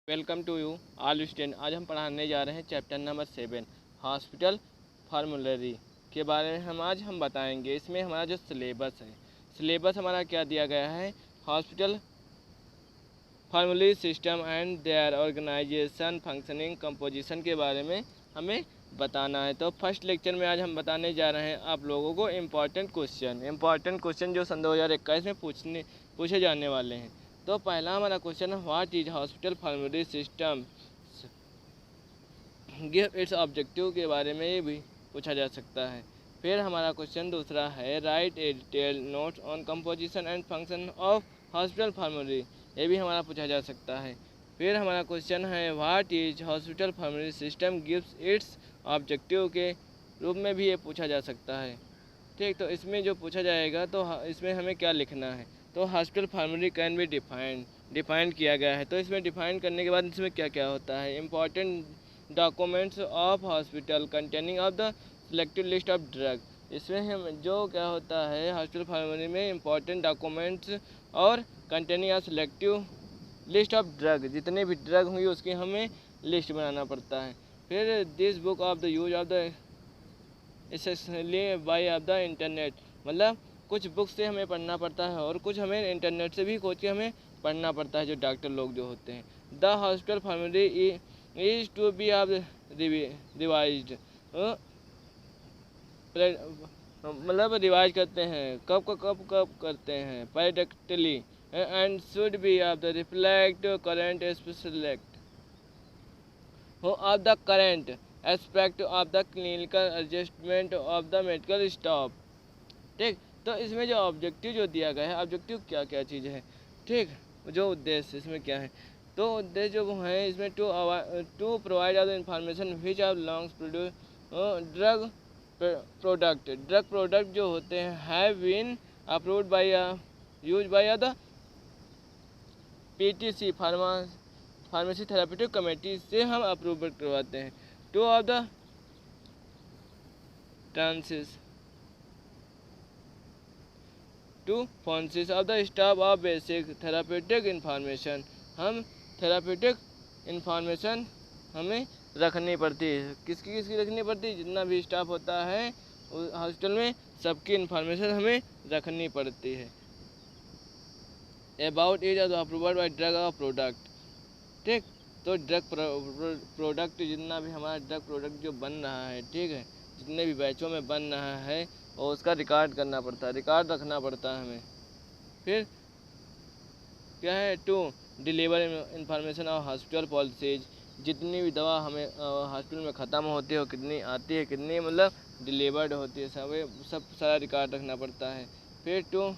Welcome to you all student. आज हम पढ़ाने जा रहे हैं चैप्टर नंबर 7 हॉस्पिटल फार्मूलरी के बारे में। हम बताएंगे इसमें हमारा जो सिलेबस हमारा क्या दिया गया है। Hospital formulary system and their organisation functioning composition के बारे में हमें बताना है। तो फर्स्ट लेक्चर में आज हम बताने जा रहे हैं आप लोगों को इम्पॉर्टेंट क्वेश्चन जो सन 2021 में पूछे जाने वाले हैं। तो पहला हमारा क्वेश्चन है what is hospital formulary system, give its objective के बारे में ये भी पूछा जा सकता है। फिर हमारा क्वेश्चन दूसरा है right A detail notes on composition and function of hospital फार्मूलरी, ये भी हमारा पूछा जा सकता है। फिर हमारा क्वेश्चन है what is hospital formulary system gives it's objective के रूप में भी ये पूछा जा सकता है। ठीक, तो इसमें जो पूछा जाएगा तो इसमें हमें क्या लिखना है। तो हॉस्पिटल फार्मूलरी कैन बी डिफाइंड किया गया है। तो इसमें डिफाइन करने के बाद इसमें क्या क्या होता है। Important documents of hospital containing of the selected list of drug, इसमें हम जो क्या होता है हॉस्पिटल फार्मूलरी में इम्पॉर्टेंट डॉक्यूमेंट्स और containing of selective list of drug, जितने भी ड्रग होंगे उसकी हमें लिस्ट बनाना पड़ता है। फिर this book of the use of the एसेसली बाय ऑफ द इंटरनेट, मतलब कुछ बुक से हमें पढ़ना पड़ता है और कुछ हमें इंटरनेट से भी खोज के हमें पढ़ना पड़ता है, जो डॉक्टर लोग जो होते हैं। The hospital formulary is to be of revised, मतलब रिवाइज करते हैं कब करते हैं periodically and should be of the reflect current of the current aspect of the clinical adjustment of the medical staff. ठीक, तो इसमें जो ऑब्जेक्टिव जो दिया गया है, ऑब्जेक्टिव क्या क्या चीज़ है। ठीक, जो उद्देश्य इसमें क्या है, तो उद्देश्य जो है इसमें to provide the information which are longs produce drug product जो होते हैं have been approved by use by the PTC pharmacy therapeutic committee से हम अप्रूवल करवाते हैं। टू ऑफ द ट्रांसिस to furnish of the staff of basic therapeutic information, हम therapeutic information हमें रखनी पड़ती है। किसकी रखनी पड़ती है, जितना भी स्टाफ होता है हॉस्पिटल में सबकी इंफॉर्मेशन हमें रखनी पड़ती है। About is approval bye drug और प्रोडक्ट। ठीक, तो ड्रग प्रोडक्ट जितना भी हमारा ड्रग प्रोडक्ट जो बन रहा है, ठीक है, जितने भी बैचों में बन रहा है और उसका रिकॉर्ड करना पड़ता है, रिकॉर्ड रखना पड़ता है हमें। फिर क्या है, to deliver information of hospital policies, जितनी भी दवा हमें हॉस्पिटल में ख़त्म होती है, कितनी आती है, कितनी मतलब डिलीवर्ड होती है, सब सारा रिकॉर्ड रखना पड़ता है। फिर to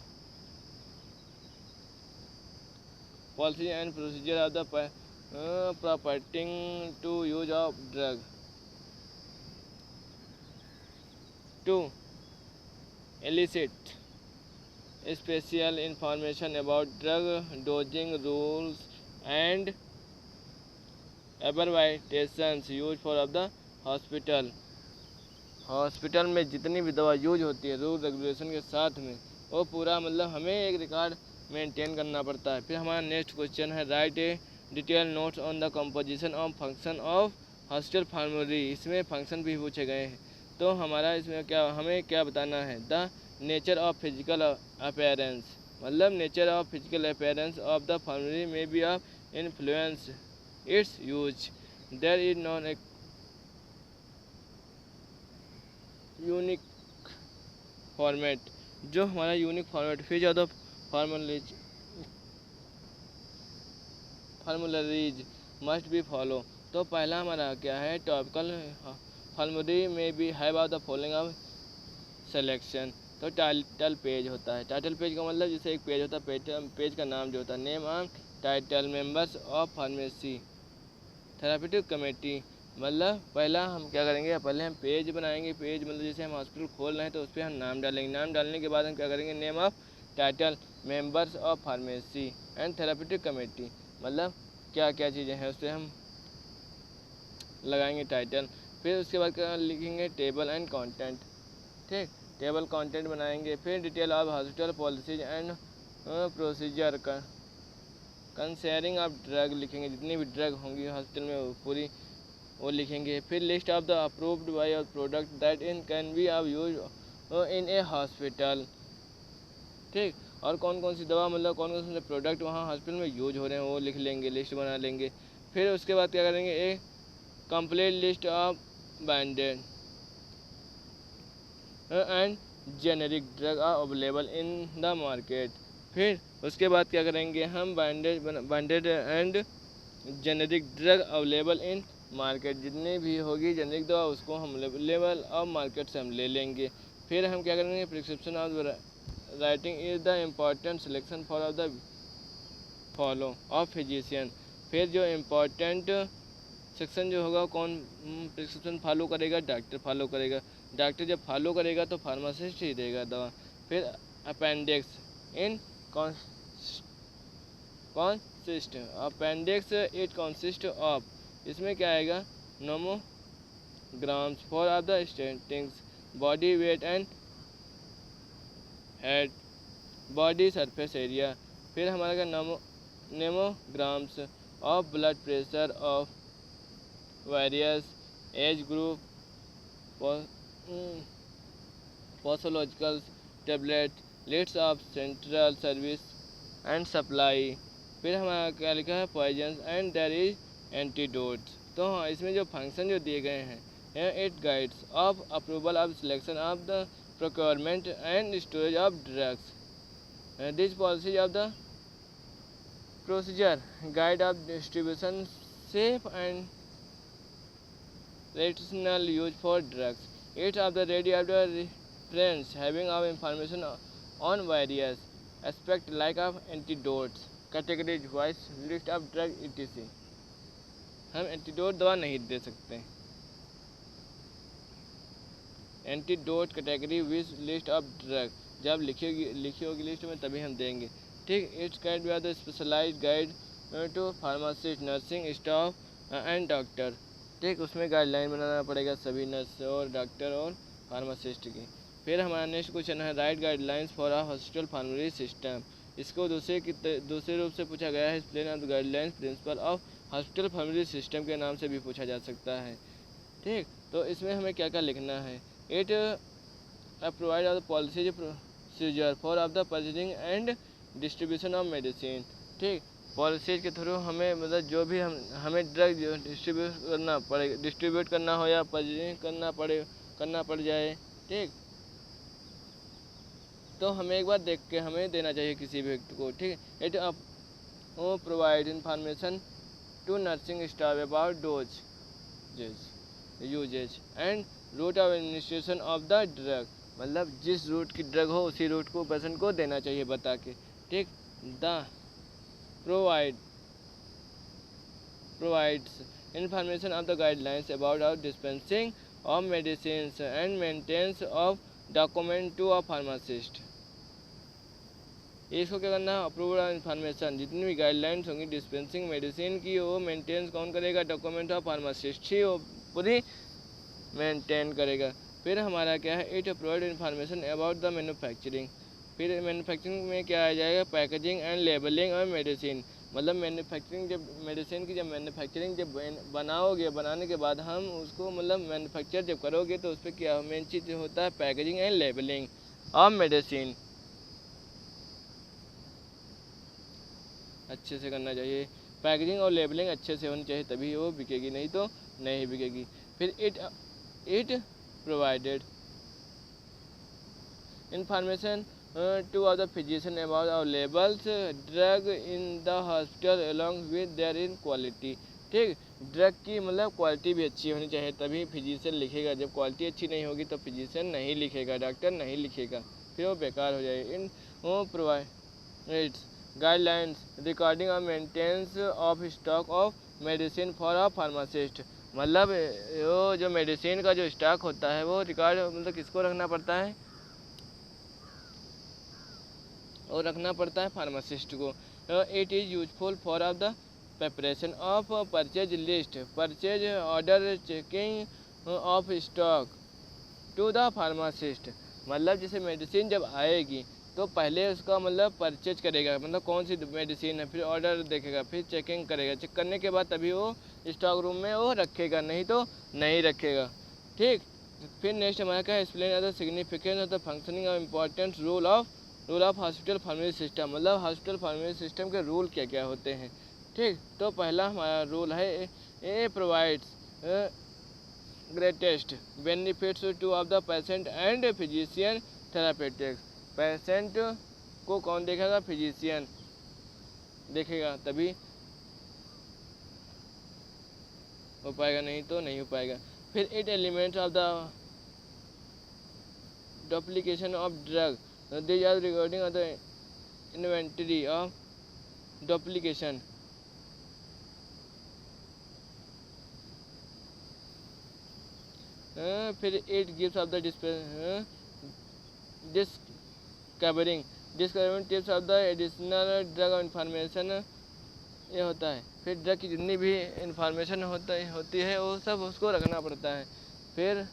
policy and procedure of the प्रॉपर्टिंग to use of drug, to elicit special information about drug dosing rules and abbreviations used for of the hospital, hospital में जितनी भी दवा यूज होती है रूल रेगुलेशन के साथ में, वो पूरा मतलब हमें एक रिकॉर्ड मेंटेन करना पड़ता है। फिर हमारा नेक्स्ट क्वेश्चन है right A detail notes on the composition of function of hospital फार्मूलरी, इसमें फंक्शन भी पूछे गए हैं। तो हमारा इसमें हमें क्या बताना है, the nature of physical appearance, मतलब nature of physical appearance of the formulary में be of influence its use, there is non a unique format, जो हमारा यूनिक फॉर्मेट फिर ज़्यादा फार्मूलरीज मस्ट बी फॉलो। तो पहला हमारा क्या है, टॉपिकल फार्मूलरी में भी have of the following of selection. तो टाइटल पेज होता है, टाइटल पेज का मतलब जैसे एक पेज होता है, पेज का नाम जो होता है name of title members of pharmacy therapeutic committee, मतलब पहला हम क्या करेंगे, पहले हम पेज बनाएंगे। पेज मतलब जैसे हम हॉस्पिटल खोल रहे हैं तो उस पर हम नाम डालेंगे, नाम डालने के बाद हम क्या करेंगे, name of title members of pharmacy and therapeutic committee, मतलब क्या क्या चीज़ें हैं उससे हम लगाएंगे टाइटल। फिर उसके बाद क्या लिखेंगे, टेबल एंड कंटेंट। ठीक, टेबल कंटेंट बनाएंगे। फिर detail of hospital policies and procedure concerning of drug लिखेंगे, जितनी भी ड्रग होंगी हॉस्पिटल में वो पूरी वो लिखेंगे। फिर list of the approved by और product that in can be of use in a hospital, ठीक। और कौन कौन सी दवा मतलब कौन कौन से प्रोडक्ट वहाँ हॉस्पिटल में यूज हो रहे हैं वो लिख लेंगे, लिस्ट बना लेंगे। फिर उसके बाद क्या करेंगे, a complete list of banded and generic drug are available in the market. फिर उसके बाद क्या करेंगे, हम banded and generic drug available in market, जितनी भी होगी जेनेरिक दवा उसको हम अवेलेबल और मार्केट से हम ले लेंगे। फिर हम क्या करेंगे, prescription of writing is the important selection for of the follow of physician. फिर जो इम्पोर्टेंट सेक्शन जो होगा कौन प्रिस्क्रिप्शन फॉलो करेगा, डॉक्टर फॉलो करेगा। डॉक्टर जब फॉलो करेगा तो फार्मासिस्ट ही देगा दवा। फिर appendix in consist appendix it consist of, इसमें क्या आएगा, नोमोग्राम्स फॉर ऑफ द स्टेटिंग्स body weight and head body surface area. फिर हमारा क्या, nomograms of blood pressure of various age group, posological tablet, list of central service and supply. फिर हमारा क्या लिखा है, poison and there is antidotes. तो हाँ, इसमें जो फंक्शन जो दिए गए हैं, it guides of approval of selection of the procurement and storage of drugs, this policy of the procedure guide of distribution safe and rational use for drugs. It's of the ready of the reference having of information on various aspects like of antidotes, categories, wise list of drug etc. हम antidote दवा नहीं दे सकते। Antidote category which list of drug जब लिखी होगी list में तभी हम देंगे, ठीक। It's guide be are the specialised guide to pharmacist, nursing staff and doctor, ठीक। उसमें गाइडलाइन बनाना पड़ेगा सभी नर्स और डॉक्टर और फार्मासिस्ट की। फिर हमारा नेक्स्ट क्वेश्चन है, right guidelines for a hospital pharmacy system. इसको दूसरे रूप से पूछा गया है, explain of the guidelines principle of hospital pharmacy system के नाम से भी पूछा जा सकता है, ठीक। तो इसमें हमें क्या क्या लिखना है, it provide of the policy procedure for of the purchasing and distribution of medicine, ठीक। पॉलिसीज के थ्रू हमें मतलब जो भी हमें ड्रग डिस्ट्रीब्यूट करना हो या परचेजिंग करना पड़ जाए, ठीक। तो हमें एक बार देख के हमें देना चाहिए किसी भी व्यक्ति को, ठीक। It provide information to nursing staff about dose usages and route of administration of the drug, मतलब जिस रूट की ड्रग हो उसी रूट को पेशेंट को देना चाहिए बता के, ठीक। The provides information of the guidelines about our dispensing of medicines and maintenance of document to a pharmacist। इसको क्या करना है, अप्रूवल ऑफ इन्फॉर्मेशन, जितनी भी गाइडलाइंस होंगी डिस्पेंसिंग मेडिसिन की वो मेंटेनेंस कौन करेगा, डॉक्यूमेंट ऑफ फार्मासिस्ट ही वो पूरी मेंटेन करेगा। फिर हमारा क्या है, it provide information about the manufacturing. फिर मैन्युफैक्चरिंग में क्या आ जाएगा, packaging and labelling of medicine, मतलब मैन्युफैक्चरिंग जब मेडिसिन की मैन्युफैक्चरिंग जब बनाओगे, बनाने के बाद हम उसको मतलब मैन्युफैक्चर जब करोगे तो उस पर क्या मेन चीज़ होता है, packaging and labelling of medicine. अच्छे से करना चाहिए, पैकेजिंग और लेबलिंग अच्छे से होनी चाहिए तभी वो बिकेगी, नहीं तो नहीं बिकेगी। फिर it provided information to of the physician about available drug in the hospital along with their in quality, ठीक। ड्रग की मतलब क्वालिटी भी अच्छी होनी चाहिए तभी फिजिशियन लिखेगा, जब क्वालिटी अच्छी नहीं होगी तो फिजिशियन नहीं लिखेगा, डॉक्टर नहीं लिखेगा, फिर वो बेकार हो जाएगा। इन वो प्रोवाइड्स गाइडलाइंस रिकॉर्डिंग और maintenance of stock of medicine for a pharmacist, मतलब वो जो मेडिसिन का जो स्टॉक होता है वो रिकॉर्ड मतलब किसको रखना पड़ता है, और रखना पड़ता है फार्मासिस्ट को। It is useful for of the preparation of purchase list, purchase order, checking of stock to the pharmacist, मतलब जैसे मेडिसिन जब आएगी तो पहले उसका मतलब परचेज करेगा, मतलब कौन सी मेडिसिन है, फिर ऑर्डर देखेगा, फिर चेकिंग करेगा, चेक करने के बाद तभी वो स्टॉक रूम में वो रखेगा, नहीं तो नहीं रखेगा। ठीक, फिर नेक्स्ट हमारा क्या है, explain the significance of the functioning of important rule of hospital pharmacy system, मतलब हॉस्पिटल फार्मेसी सिस्टम के रूल क्या क्या होते हैं। ठीक, तो पहला हमारा रूल है ए provides greatest benefits to of the patient and physician therapeutics. Patient को कौन देखेगा, फिजिशियन देखेगा, तभी हो पाएगा, नहीं तो नहीं हो पाएगा। फिर 8 elements of the duplication of drug, these are regarding of the inventory of duplication. फिर 8 gives of the discovering tips of the additional drug information, ये होता है। फिर ड्रग की जितनी भी इंफॉर्मेशन होती है वो सब उसको रखना पड़ता है। फिर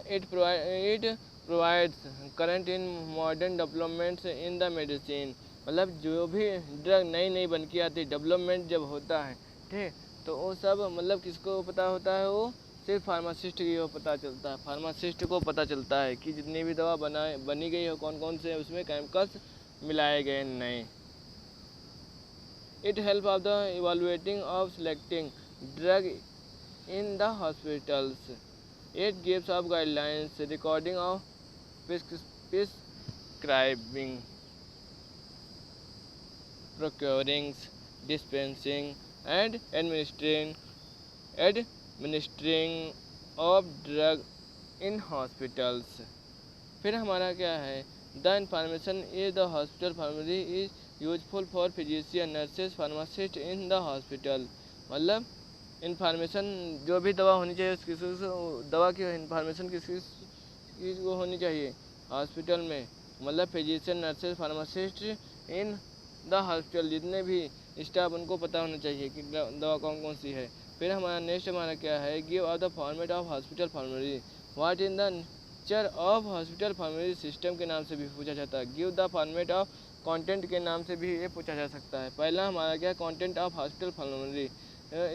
it provides current in modern developments in the medicine, मतलब जो भी ड्रग नई नई बन के आती है, डेवलपमेंट जब होता है, ठीक, तो वो सब मतलब किसको पता होता है, वो सिर्फ फार्मासिस्ट को पता चलता है। फार्मासिस्ट को पता चलता है कि जितनी भी दवा बनी गई हो, कौन कौन से उसमें केमिकल्स मिलाए गए नहीं। It help of the evaluating of selecting drug in the hospitals. It gives off guidelines recording of prescribing, procuring, dispensing and administering of drug in hospitals। फिर हमारा क्या है, the information is the hospital pharmacy is useful for physician nurses pharmacist in the hospital, मतलब information जो भी दवा होनी चाहिए किसी दवा की इंफॉर्मेशन किसी को होनी चाहिए हॉस्पिटल में, मतलब physician nurses pharmacist in the hospital, जितने भी स्टाफ उनको पता होना चाहिए कि दवा कौन कौन सी है। फिर हमारा नेक्स्ट हमारा क्या है, give of the format of hospital pharmacy, what in the nature of hospital pharmacy system के नाम से भी पूछा जाता है। Give the format of content के नाम से भी ये पूछा जा सकता है। पहला हमारा क्या, कंटेंट ऑफ हॉस्पिटल फार्मेसी,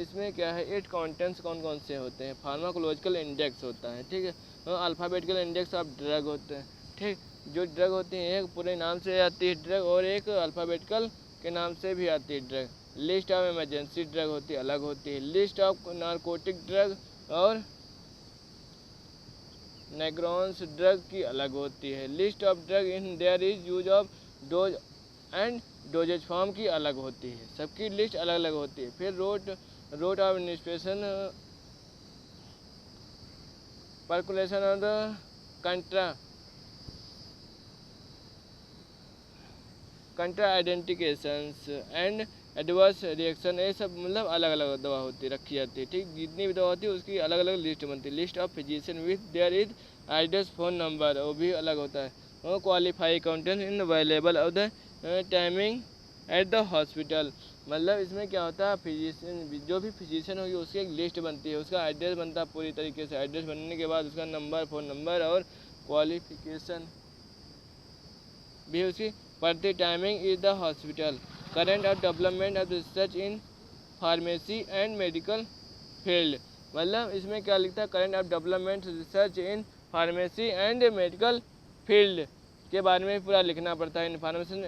इसमें क्या है, 8 कंटेंट्स कौन कौन से होते हैं। फार्माकोलॉजिकल इंडेक्स होता है, ठीक है, अल्फ़ाबेटिकल इंडेक्स ऑफ ड्रग होते हैं, ठीक, जो ड्रग होती है एक पूरे नाम से आती है ड्रग और एक अल्फ़ाबेटिकल के नाम से भी आती है drug. List of emergency drug होती है, अलग होती है। लिस्ट ऑफ नारकोटिक ड्रग और नेग्रॉन्स ड्रग की अलग होती है। List of drug in their is use of dose and doses form की अलग होती है, सबकी लिस्ट अलग अलग होती है। फिर route of administration, percolation of the contra identifications and adverse reaction, ये सब मतलब अलग अलग दवा होती रखी जाती है, ठीक, जितनी भी दवा होती है उसकी अलग अलग लिस्ट बनती है। List of physician with their is address phone number, वो भी अलग होता है। वो qualify accountant in available of the timing at the hospital, मतलब इसमें क्या होता है, फिजिशियन जो भी फिजिशियन होगी उसकी एक लिस्ट बनती है, उसका एड्रेस बनता है पूरी तरीके से। एड्रेस बनने के बाद उसका नंबर, फ़ोन नंबर और क्वालिफिकेशन भी उसकी पड़ती। Timing is the hospital, current of development of research in pharmacy and medical field, मतलब इसमें क्या लिखता है, current of development research in pharmacy and medical field के बारे में पूरा लिखना पड़ता है। Information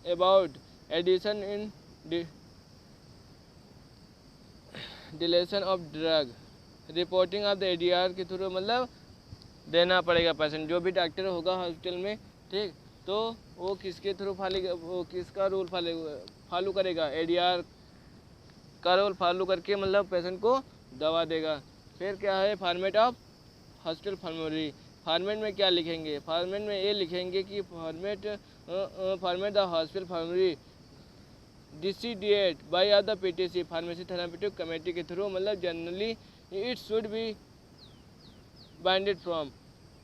about addition in deletion of drug, reporting of the ADR के थ्रू मतलब देना पड़ेगा पेशेंट, जो भी डॉक्टर होगा हॉस्पिटल में, ठीक, तो वो किसके थ्रू वो किसका रूल फॉलो करेगा, एडीआर का रूल फॉलो करके मतलब पेशेंट को दवा देगा। फिर क्या है, format of hospital pharmacy, format में क्या लिखेंगे, फॉर्मेट में ये लिखेंगे कि format the hospital pharmacy decided by the PTC pharmacy therapeutic committee के थ्रू, मतलब generally it should be binded from,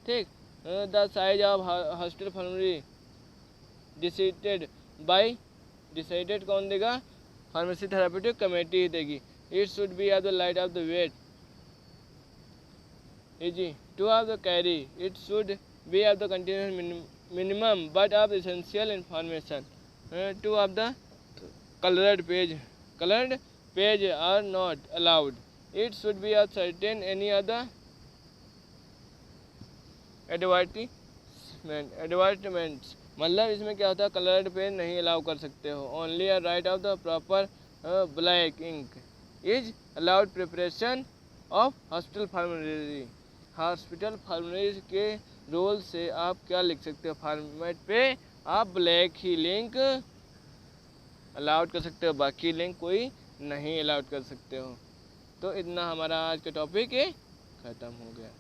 ठीक, the size of hospital pharmacy decided कौन देगा, फार्मेसी थेरापेटिक कमेटी ही देगी। It should be of the light of the weight easy to of the carry, it should we have the contains minimum but of essential information. Two of the colored page are not allowed. It should be of certain any other advertisements. मतलब इसमें क्या होता है, coloured page नहीं allow कर सकते हो. Only a write of the proper black ink is allowed. Preparation of hospital formulary. Hospital formulary के रोल से आप क्या लिख सकते हो, फॉर्मेट पे आप ब्लैक ही लिंक अलाउड कर सकते हो, बाकी लिंक कोई नहीं अलाउड कर सकते हो. तो इतना हमारा आज का टॉपिक ख़त्म हो गया.